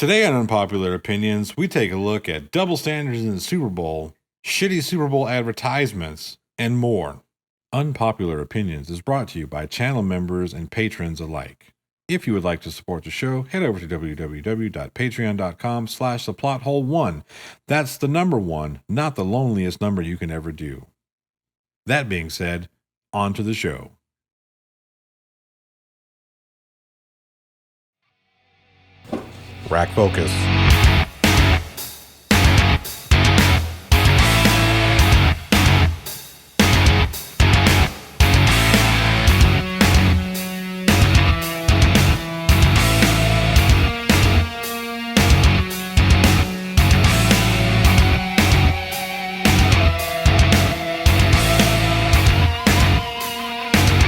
Today on Unpopular Opinions, we take a look at double standards in the Super Bowl, shitty Super Bowl advertisements, and more. Unpopular Opinions is brought to you by channel members and patrons alike. If you would like to support the show, head over to www.patreon.com/theplothole1. That's the number one, not the loneliest number you can ever do. That being said, on to the show. Rack focus.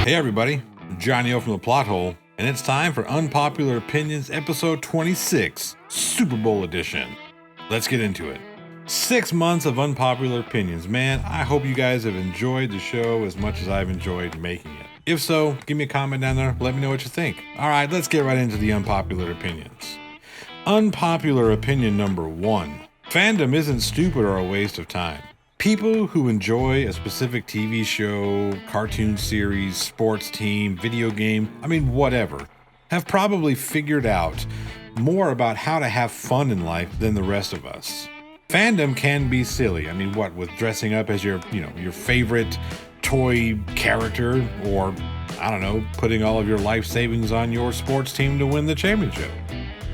Hey everybody, Johnny O from the Plot Hole, and it's time for Unpopular Opinions episode 26, Super Bowl edition. Let's get into it. 6 months of Unpopular Opinions. Man, I hope you guys have enjoyed the show as much as I've enjoyed making it. If so, give me a comment down there, let me know what you think. Alright, let's get right into the Unpopular Opinions. Unpopular opinion number 1. Fandom isn't stupid or a waste of time. People who enjoy a specific TV show, cartoon series, sports team, video game, whatever, have probably figured out more about how to have fun in life than the rest of us. Fandom can be silly. With dressing up as your favorite toy character, or, putting all of your life savings on your sports team to win the championship.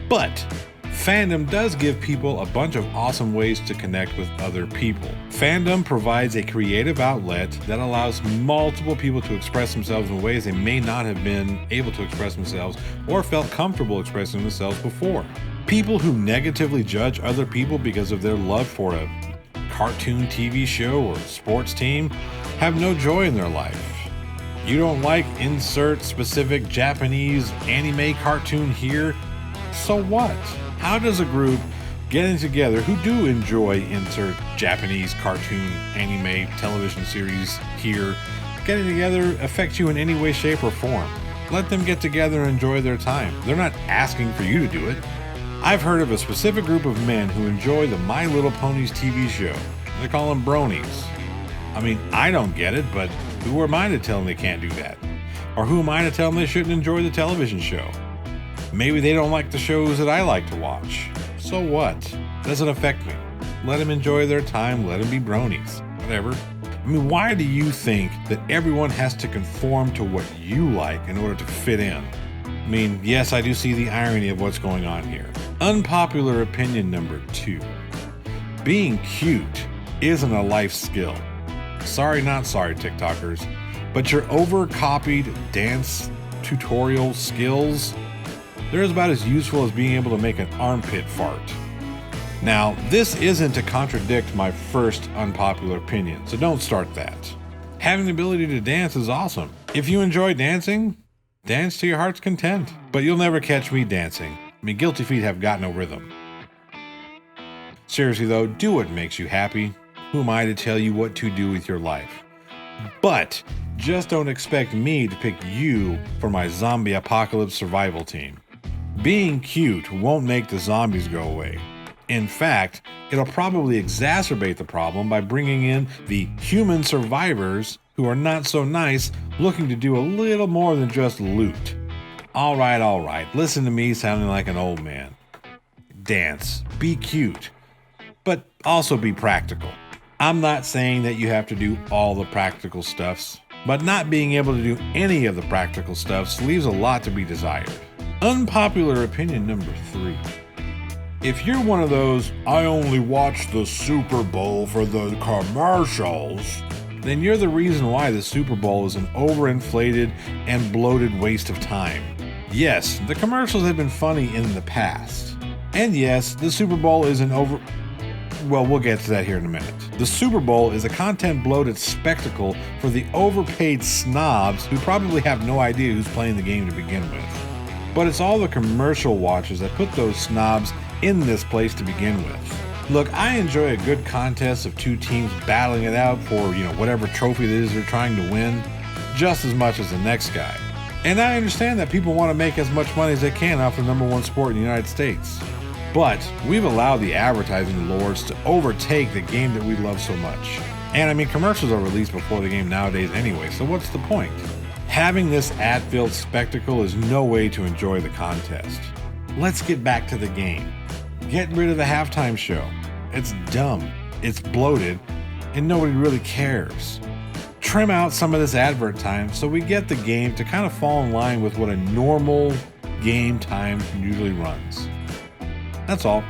But fandom does give people a bunch of awesome ways to connect with other people. Fandom provides a creative outlet that allows multiple people to express themselves in ways they may not have been able to express themselves or felt comfortable expressing themselves before. People who negatively judge other people because of their love for a cartoon TV show or sports team have no joy in their life. You don't like insert specific Japanese anime cartoon here? So what? How does a group getting together who do enjoy insert Japanese cartoon, anime, television series here, getting together affect you in any way, shape, or form? Let them get together and enjoy their time. They're not asking for you to do it. I've heard of a specific group of men who enjoy the My Little Ponies TV show. They call them bronies. I don't get it, but who am I to tell them they can't do that? Or who am I to tell them they shouldn't enjoy the television show? Maybe they don't like the shows that I like to watch. So what? Doesn't affect me. Let them enjoy their time. Let them be bronies. Whatever. Why do you think that everyone has to conform to what you like in order to fit in? Yes, I do see the irony of what's going on here. Unpopular opinion number 2. Being cute isn't a life skill. Sorry, not sorry, TikTokers. But your over-copied dance tutorial skills, they're about as useful as being able to make an armpit fart. Now, this isn't to contradict my first unpopular opinion, so don't start that. Having the ability to dance is awesome. If you enjoy dancing, dance to your heart's content. But you'll never catch me dancing. Guilty feet have got no rhythm. Seriously though, do what makes you happy. Who am I to tell you what to do with your life? But just don't expect me to pick you for my zombie apocalypse survival team. Being cute won't make the zombies go away. In fact, it'll probably exacerbate the problem by bringing in the human survivors who are not so nice, looking to do a little more than just loot. All right, listen to me sounding like an old man. Dance, be cute, but also be practical. I'm not saying that you have to do all the practical stuffs, but not being able to do any of the practical stuffs leaves a lot to be desired. Unpopular opinion number 3. If you're one of those, I only watch the Super Bowl for the commercials, then you're the reason why the Super Bowl is an overinflated and bloated waste of time. Yes, the commercials have been funny in the past. And yes, the Super Bowl is we'll get to that here in a minute. The Super Bowl is a content-bloated spectacle for the overpaid snobs who probably have no idea who's playing the game to begin with. But it's all the commercial watchers that put those snobs in this place to begin with. Look, I enjoy a good contest of two teams battling it out for, whatever trophy it is they're trying to win, just as much as the next guy. And I understand that people want to make as much money as they can off the number one sport in the United States. But we've allowed the advertising lords to overtake the game that we love so much. And I mean, commercials are released before the game nowadays anyway, so what's the point? Having this ad-filled spectacle is no way to enjoy the contest. Let's get back to the game. Get rid of the halftime show. It's dumb, it's bloated, and nobody really cares. Trim out some of this advert time so we get the game to kind of fall in line with what a normal game time usually runs. That's all.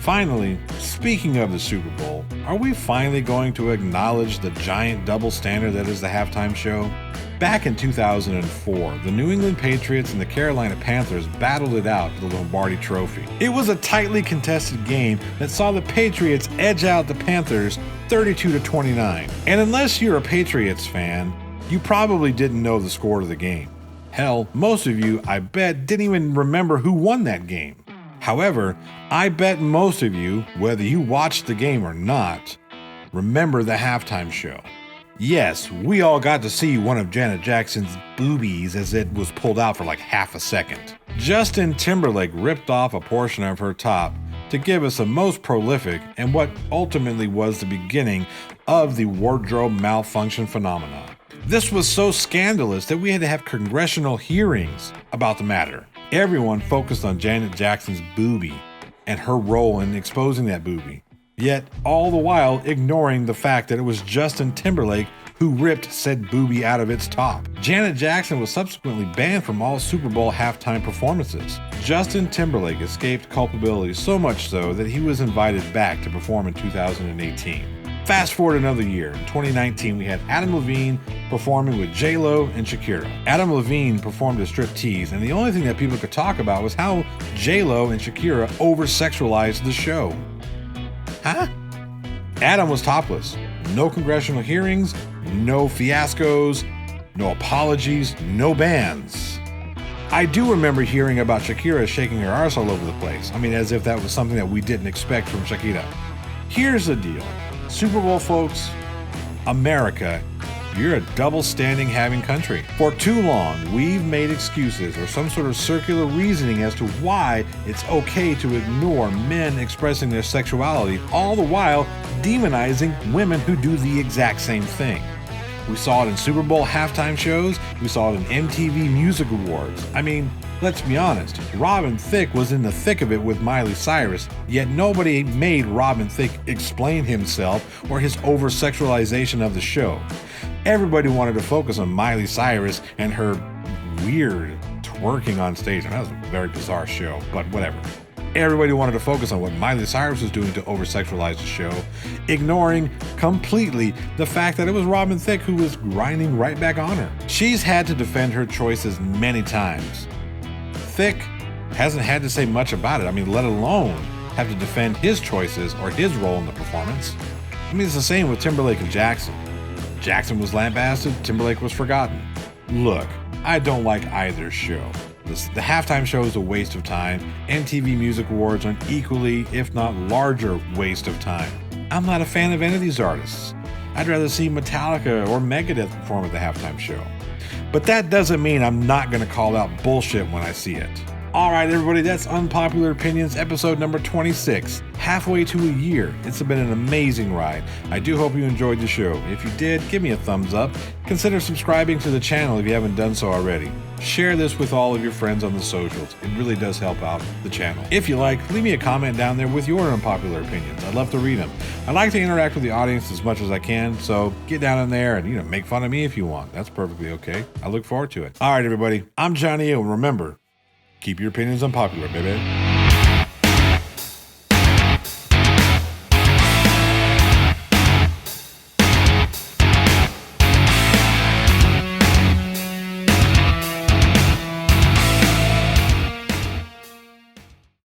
Finally, speaking of the Super Bowl, are we finally going to acknowledge the giant double standard that is the halftime show? Back in 2004, the New England Patriots and the Carolina Panthers battled it out for the Lombardi Trophy. It was a tightly contested game that saw the Patriots edge out the Panthers 32-29. And unless you're a Patriots fan, you probably didn't know the score of the game. Hell, most of you, I bet, didn't even remember who won that game. However, I bet most of you, whether you watched the game or not, remember the halftime show. Yes, we all got to see one of Janet Jackson's boobies as it was pulled out for like half a second. Justin Timberlake ripped off a portion of her top to give us the most prolific and what ultimately was the beginning of the wardrobe malfunction phenomenon. This was so scandalous that we had to have congressional hearings about the matter. Everyone focused on Janet Jackson's boobie and her role in exposing that boobie, yet all the while ignoring the fact that it was Justin Timberlake who ripped said boobie out of its top. Janet Jackson was subsequently banned from all Super Bowl halftime performances. Justin Timberlake escaped culpability so much so that he was invited back to perform in 2018. Fast forward another year. In 2019, we had Adam Levine performing with J-Lo and Shakira. Adam Levine performed a striptease, and the only thing that people could talk about was how J-Lo and Shakira over-sexualized the show. Huh? Adam was topless. No congressional hearings, no fiascos, no apologies, no bans. I do remember hearing about Shakira shaking her arse all over the place. I mean, as if that was something that we didn't expect from Shakira. Here's the deal. Super Bowl folks, America, you're a double-standing having country. For too long, we've made excuses or some sort of circular reasoning as to why it's okay to ignore men expressing their sexuality, all the while demonizing women who do the exact same thing. We saw it in Super Bowl halftime shows, we saw it in MTV Music Awards. I mean, let's be honest, Robin Thicke was in the thick of it with Miley Cyrus, yet nobody made Robin Thicke explain himself or his over-sexualization of the show. Everybody wanted to focus on Miley Cyrus and her weird twerking on stage. And that was a very bizarre show, but whatever. Everybody wanted to focus on what Miley Cyrus was doing to over-sexualize the show, ignoring completely the fact that it was Robin Thicke who was grinding right back on her. She's had to defend her choices many times. Thicke hasn't had to say much about it. I mean, let alone have to defend his choices or his role in the performance. I mean, it's the same with Timberlake and Jackson. Jackson was lambasted, Timberlake was forgotten. Look, I don't like either show. The halftime show is a waste of time. MTV Music Awards are an equally, if not larger, waste of time. I'm not a fan of any of these artists. I'd rather see Metallica or Megadeth perform at the halftime show. But that doesn't mean I'm not going to call out bullshit when I see it. Alright everybody, that's Unpopular Opinions episode number 26. Halfway to a year. It's been an amazing ride. I do hope you enjoyed the show. If you did, give me a thumbs up. Consider subscribing to the channel if you haven't done so already. Share this with all of your friends on the socials. It really does help out the channel. If you like, leave me a comment down there with your unpopular opinions. I'd love to read them. I like to interact with the audience as much as I can, so get down in there and make fun of me if you want. That's perfectly okay. I look forward to it. Alright everybody, I'm Johnny, and remember, keep your opinions unpopular, baby.